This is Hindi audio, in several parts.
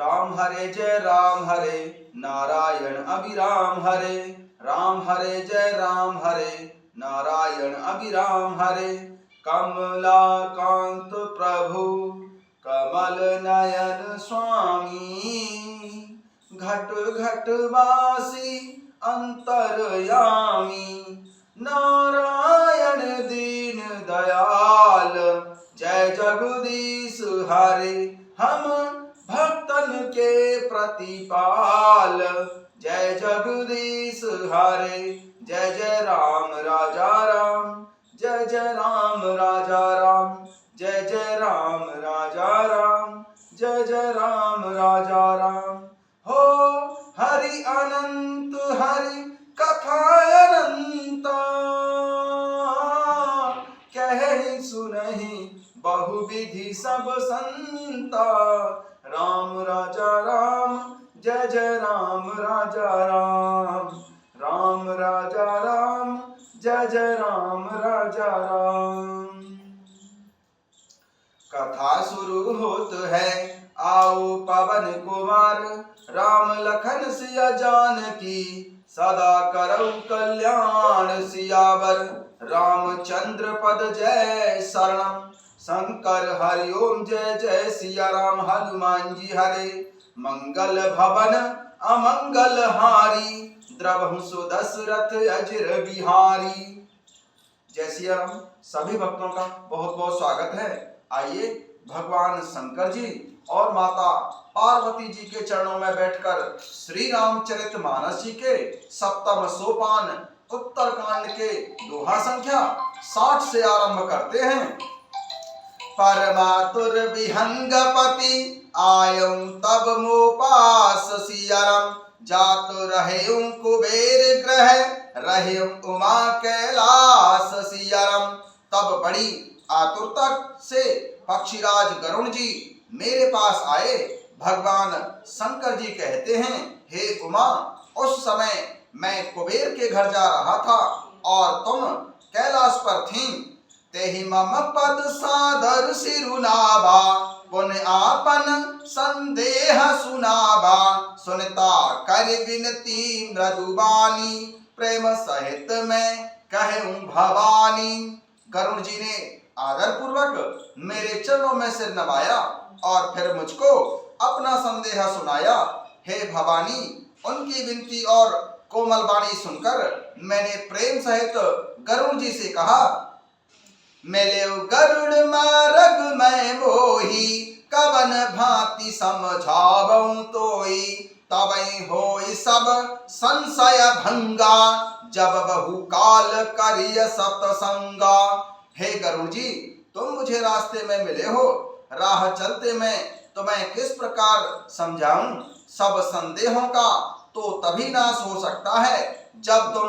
राम हरे जय राम हरे, नारायण अभिराम हरे। राम हरे जय राम हरे, नारायण अभिराम हरे। कमलाकांत प्रभु कमल नयन स्वामी, घट घट वासी अंतरयामी। नारायण दीन दयाल, जय जगदीश हरे। हम भक्तन के प्रतिपाल, जय जगदीश हरे। जय जय राम राजा राम, जय जय राम राजा राम। जय जय राम राजा राम, जय जय राम राजा राम। हो हरि अनंत हरि कथा अनंता, कह सुनहि बहुविधि सब संता। राम राजा राम, जय जय राम राजा राम। राम राजा राम, जय जय राम राजा राम। कथा शुरू होत है, आओ पवन कुमार। राम लखन सिया जानकी, सदा करौ कल्याण सियावर। रामचंद्र पद जय शरणम, शंकर हरि ओम जय जय सिया राम। हनुमान जी हरे, मंगल भवन अमंगल हारी। द्रवहु सुदशरथ अजर बिहारी। जय सिया राम। सभी भक्तों का बहुत बहुत स्वागत है। आइए भगवान शंकर जी और माता पार्वती जी के चरणों में बैठकर श्री रामचरितमानस जी के सप्तम सोपान उत्तरकांड के दोहा संख्या 60 से आरंभ करते हैं। परमातुर विहंगपति आयं तब मोपास सियरम। जात रहेउ कुबेर ग्रह, रहेउ उमा कैलास सियरम। तब बड़ी आतुरता से पक्षीराज गरुण जी मेरे पास आए। भगवान शंकर जी कहते हैं, हे उमा, उस समय मैं कुबेर के घर जा रहा था और तुम कैलाश पर थीं। तेहि मम पद सादर सिरुनाभा, पुन आपन संदेह सुनाभा। सुनता कर विनती मृदुबानी, प्रेम सहित मैं कहूँ भवानी। गरुड़ जी ने आदर पूर्वक मेरे चरणों में सिर नवाया और फिर मुझको अपना संदेह सुनाया। हे भवानी, उनकी विनती और कोमल वाणी सुनकर मैंने प्रेम सहित गरुड़ जी से कहा, मिले गरुड़ मार्ग मैं मोही, कवन भांति समझावऊं तोई। तबई होई सब संशय भंगा, जब बहु काल करिय सतसंगा। हे गरुड़ जी, तुम मुझे रास्ते में मिले हो, राह चलते मैं तुम्हें किस प्रकार समझाऊं। सब संदेहों का तो तभी नाश हो सकता है जब तुम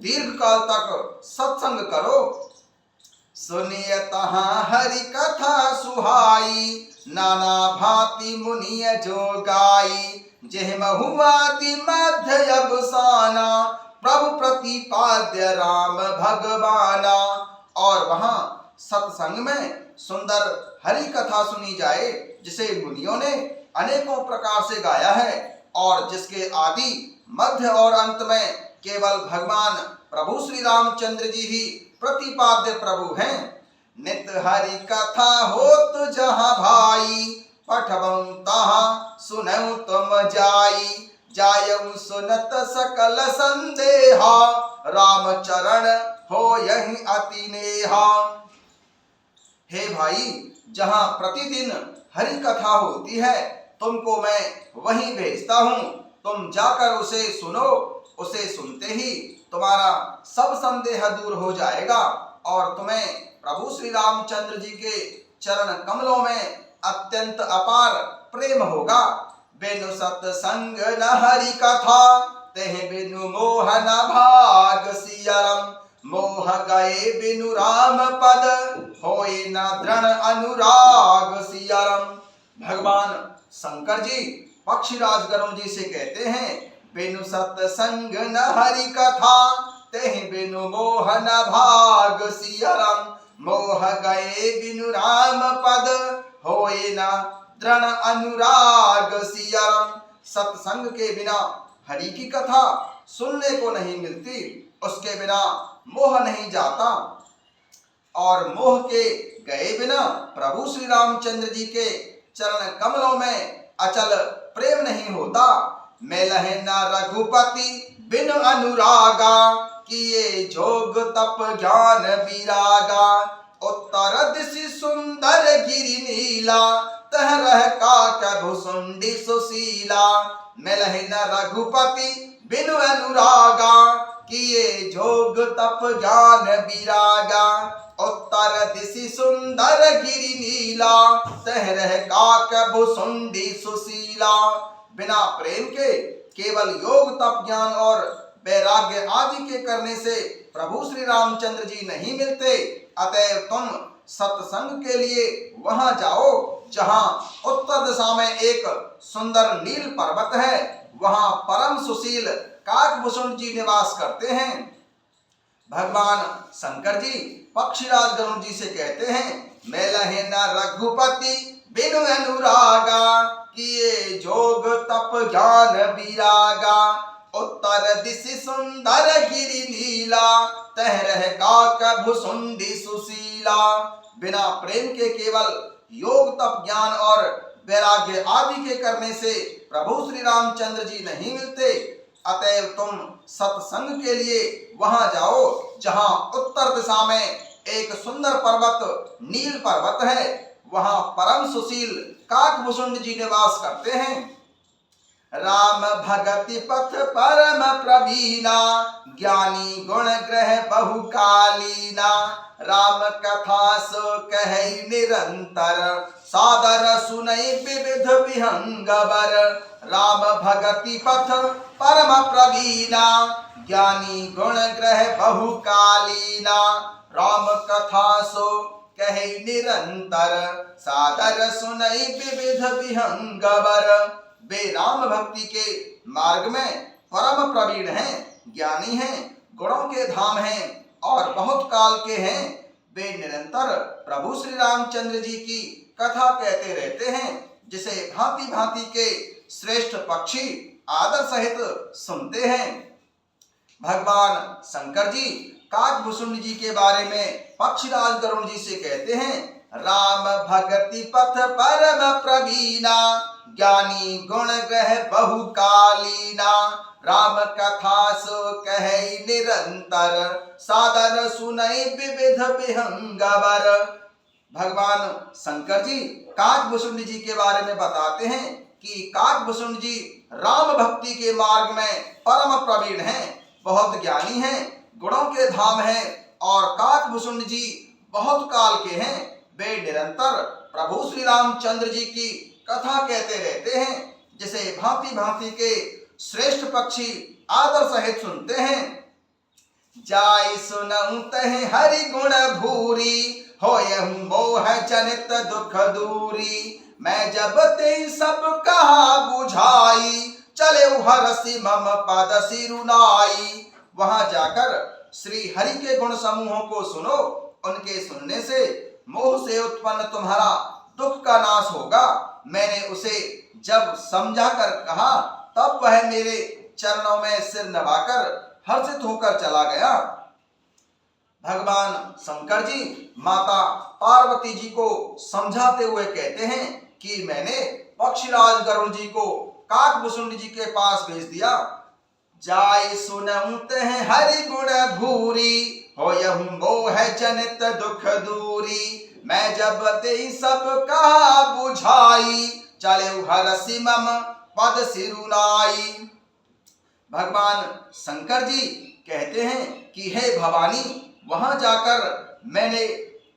दीर्घ काल तक सत्संग करो। सुनिय तहाँ हरि कथा सुहाई, नाना भांति मुनिय जो गाई। जेह महुआदि मध्य अवसाना, प्रभु प्रतिपाद्य राम भगवाना। और वहां सत्संग में सुंदर हरि कथा सुनी जाए, जिसे मुनियों ने अनेकों प्रकार से गाया है और जिसके आदि मध्य और अंत में केवल भगवान प्रभु श्री रामचंद्र जी ही प्रतिपाद्य प्रभु हैं। नित हरि कथा होत जहाँ भाई, पठबऊं तहाँ सुनऊं तुम जाई। जायऊं सुनत सकल संदेहा, राम चरण हो यही अति नेहा। हे भाई, जहाँ प्रतिदिन हरि कथा होती है, तुमको मैं वहीं भेजता हूँ। तुम जाकर उसे सुनो। उसे सुनते ही तुम्हारा सब संदेह दूर हो जाएगा और तुम्हें प्रभु श्री रामचंद्र जी के चरण कमलों में अत्यंत अपार प्रेम होगा। बिनु सत्संग न हरि कथा, तेह बिनु मोह न भाग सियरम। मोह गए बिनु राम पद, होए न दृढ़ अनुराग सियरम। भगवान शंकर जी पक्षीराज गरुड़ जी से कहते हैं, बिनु सत्संग न हरि कथा, तेह बिनु मोह न भाग सियरम। मोह गए बिनु राम पद, होए न दृढ़ अनुराग सियरम। सत्संग के बिना हरि की कथा सुनने को नहीं मिलती, उसके बिना मोह नहीं जाता, और मोह के गए बिना प्रभु श्री रामचंद्र जी के चरण कमलों में अचल प्रेम नहीं होता। मेलहि न रघुपति बिन अनुरागा, किए जोग तप ज्ञान विरागा। उत्तर दिशि सुंदर गिरि नीला, तह रह काक भुसुंडी सुशीला। मेलहि न रघुपति बिन अनुरागा, किए जोग तप ज्ञान विरागा। उत्तर दिशि सुंदर गिरि नीला, तह रह काक भुसुंडी सुशीला। बिना प्रेम के केवल योग तप ज्ञान और वैराग्य आदि के करने से प्रभु श्री रामचंद्र जी नहीं मिलते। अतएव तुम सत्संग के लिए वहां जाओ जहां उत्तर दिशा में एक सुंदर नील पर्वत है, वहां परम सुशील काकभूषण जी निवास करते हैं। भगवान शंकर जी पक्षीराज गरुड़ जी से कहते हैं, मेलहि न रघुपति बिनु अनुरागा, किए जोग तप ज्ञान विरागा। उत्तर दिशि सुंदर गिरि नीला, तह रह काक भुसुंडी सुशीला। बिना प्रेम के केवल योग तप ज्ञान और वैराग्य आदि के करने से प्रभु श्री रामचंद्र जी नहीं मिलते। अतएव तुम सत्संग के लिए वहां जाओ जहां उत्तर दिशा में एक सुंदर पर्वत नील पर्वत है, वहां परम सुशील काकभूषण जी निवास करते हैं। राम भगति पथ परम प्रवीणा, ज्ञानी गुण ग्रह बहुकालीना। राम कथा सो कहै निरंतर, सादर सुनई विविध विहंगवर। राम भगति पथ परम प्रवीणा, ज्ञानी गुण ग्रह बहुकालीना। राम कथा सो कहै निरंतर, सादर सुनई विविध विहंगवर। वे राम भक्ति के मार्ग में परम प्रवीण हैं, ज्ञानी हैं, गुणों के धाम हैं और बहुत काल के हैं। वे निरंतर प्रभु श्री रामचंद्र जी की कथा कहते रहते हैं, जिसे भांति भांति के श्रेष्ठ पक्षी आदर सहित सुनते हैं। भगवान शंकर जी काकभूषण जी के बारे में पक्षीराज गरुड़ जी से कहते हैं, राम भगति पथ परम प्रवीणा, ज्ञानी गुण ग्रह बहुकालीना। राम कथा सो कहै निरंतर, सादर सुनई विविध विहंगवर। भगवान शंकर जी काकभूषण जी के बारे में बताते हैं कि काकभूषण जी राम भक्ति के मार्ग में परम प्रवीण हैं, बहुत ज्ञानी हैं, गुणों के धाम हैं और काकभूषण जी बहुत काल के हैं। वे निरंतर प्रभु श्री रामचंद्र जी की कथा कहते रहते हैं, जिसे भांति भांति के श्रेष्ठ पक्षी आदर सहित सुनते हैं। जाय सुनऊं तह हरि गुण भूरी, होयहु मोह जनित दुख दूरी। मैं जब ते सब कहा बुझाई, चले हरसि मम पद सिरुनाई। वहां जाकर श्री हरि के गुण समूहों को सुनो, उनके सुनने से मोह से उत्पन्न तुम्हारा दुख का नाश होगा। मैंने उसे जब समझा कर कहा, तब वह मेरे चरणों में सिर नवाकर हर्षित होकर चला गया। भगवान शंकर जी माता पार्वती जी को समझाते हुए कहते हैं कि मैंने पक्षीराज गरुड़ जी को काकभूषण जी के पास भेज दिया। जाय सुनऊं तह हरि गुण भूरी, होयहु मोह जनित दुख दूरी। मैं जब ते सब कहा बुझाई, चले हरसि मम पद सिरुनाई। भगवान शंकर जी कहते हैं कि हे भवानी, वहां जाकर मैंने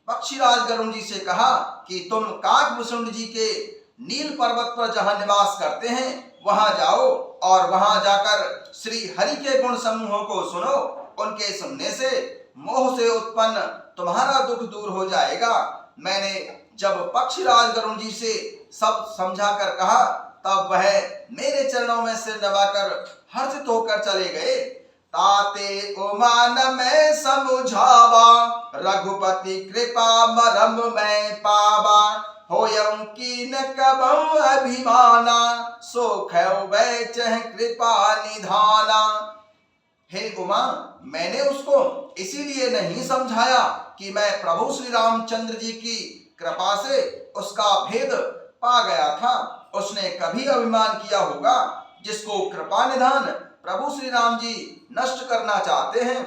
पक्षीराज गरुड़ जी से कहा कि तुम काकभूषण जी के नील पर्वत पर जहां निवास करते हैं वहां जाओ और वहां जाकर श्री हरि के गुण समूहों को सुनो। उनके सुनने से मोह से उत्पन्न तुम्हारा दुख दूर हो जाएगा। मैंने जब पक्षीराज गरुड़ जी से सब समझा कर कहा, तब वह मेरे चरणों में सिर दबाकर हर्षित होकर चले गए। ताते उमान में समझावा, रघुपति कृपा मरम में पावा। होयं कीन कबहु अभिमाना, सो खयो बैचह कृपा निधाना। हे उमा, मैंने उसको इसीलिए नहीं समझाया कि मैं प्रभु श्री रामचंद्र जी की कृपा से उसका भेद पा गया था। उसने कभी अभिमान किया होगा जिसको कृपा निधान प्रभु श्री राम जी नष्ट करना चाहते हैं।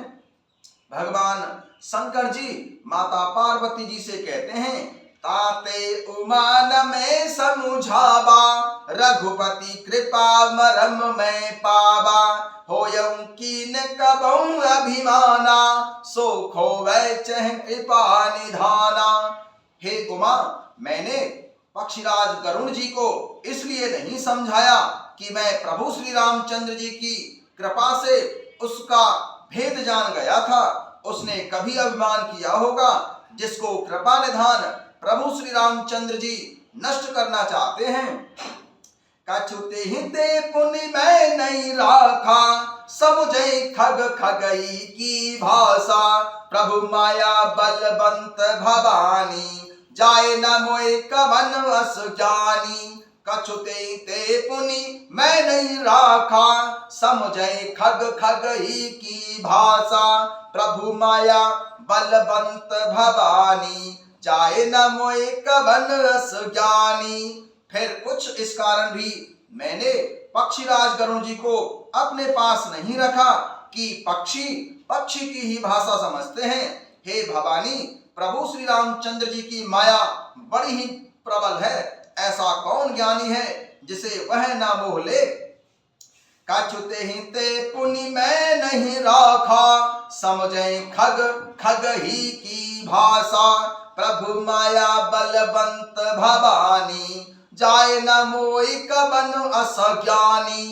भगवान शंकर जी माता पार्वती जी से कहते हैं, ताते उमान में समुझावा, रघुपति कृपा मरम में पावा, होयं कीन कबहु अभिमाना, सो खोवै चह कृपा निधाना। हे उमा, मैंने पक्षीराज गरुण जी को इसलिए नहीं समझाया कि मैं प्रभु श्री रामचंद्र जी की कृपा से उसका भेद जान गया था। उसने कभी अभिमान किया होगा जिसको कृपा निधान प्रभु श्री रामचंद्र जी नष्ट करना चाहते हैं। कछुते हिते पुनि मैं नहीं राखा, समुझै खग खगई की भाषा, प्रभु माया बलवंत भवानी, जाय न मोय कवन अस ज्ञानी। कछुते ते पुनि मैं नहीं राखा, समुझै खग खगई की भाषा, प्रभु माया बलवंत भवानी, जाय न मोय कवन अस ज्ञानी। फिर कुछ इस कारण भी मैंने पक्षीराज गरुण जी को अपने पास नहीं रखा कि पक्षी की ही भाषा समझते हैं। हे भवानी, प्रभु श्री रामचंद्र जी की माया बड़ी ही प्रबल है, ऐसा कौन ज्ञानी है जिसे वह ना मोह ले। कछुते हिते पुनि मैं नहीं राखा, समझै खग खगही की भाषा, प्रभु माया बलवंत भवानी, जाय न मोय कवन अस ज्ञानी।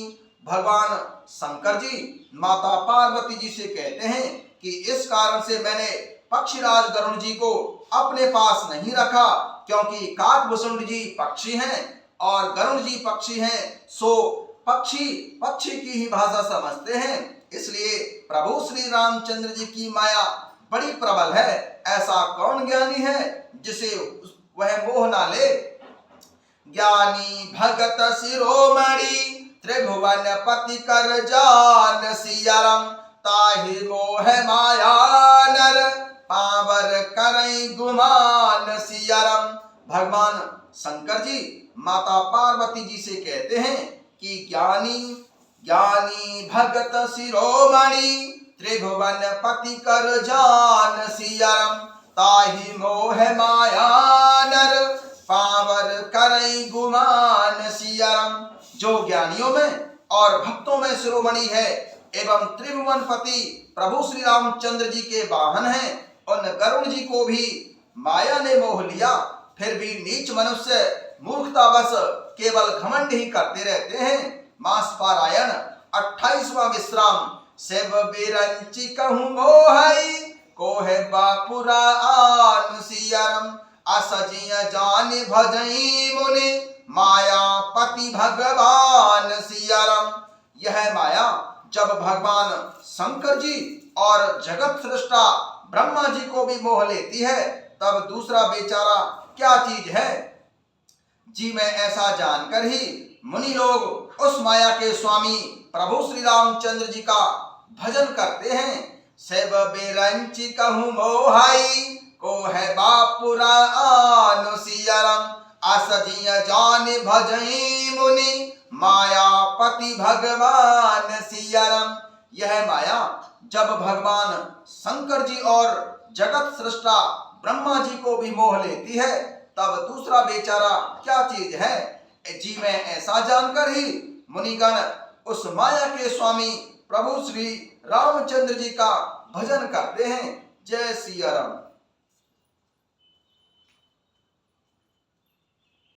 भगवान शंकर जी माता पार्वती जी से कहते हैं कि इस कारण से मैंने पक्षीराज गरुण जी को अपने पास नहीं रखा, क्योंकि काकभूषुंड जी पक्षी हैं और गरुण जी पक्षी हैं, सो पक्षी की ही भाषा समझते हैं। इसलिए प्रभु श्री रामचंद्र जी की माया बड़ी प्रबल है, ऐसा कौन ज्ञानी है जिसे वह मोह ना ले। ज्ञानी भगत शिरोमणि, त्रिभुवन पति कर जान सियाराम, ताहि मोह माया नर, पावर करई गुमान सियाराम। भगवान शंकर जी माता पार्वती जी से कहते हैं कि ज्ञानी भगत शिरोमणि, त्रिभुवन पति कर जान सियाराम, ताहि मोह माया नर, पावर करई गुमान सियाराम। जो ज्ञानियों में और भक्तों में शिरोमणि है एवं त्रिभुवन पति प्रभु श्री रामचंद्र जी के वाहन हैं, उन गरुण जी को भी माया ने मोह लिया। फिर भी नीच मनुष्य मूर्खतावश केवल घमंड ही करते रहते हैं। मास पारायण 28वां विश्राम। सेव बिरंची कहूँ मोहई, कोहे बापुरा आन सियाराम, असजिया जान भजई मुनि, माया पति भगवान सियाराम। यह माया जब भगवान शंकर जी और जगत सृष्टा ब्रह्मा जी को भी मोह लेती है, तब दूसरा बेचारा क्या चीज है। जी मैं ऐसा जानकर ही मुनि लोग उस माया के स्वामी प्रभु श्री रामचंद्र जी का भजन करते हैं। सेव बेरंची कहूँ मोहाई, को है बापुरा आन सियाराम, असजिया जान भजई मुनि, माया पति भगवान सियाराम। यह माया जब भगवान शंकर जी और जगत सृष्टा ब्रह्मा जी को भी मोह लेती है, तब दूसरा बेचारा क्या चीज है। जी मैं ऐसा जानकर ही मुनिगण उस माया के स्वामी प्रभु श्री रामचंद्र जी का भजन करते हैं। जय सिया राम।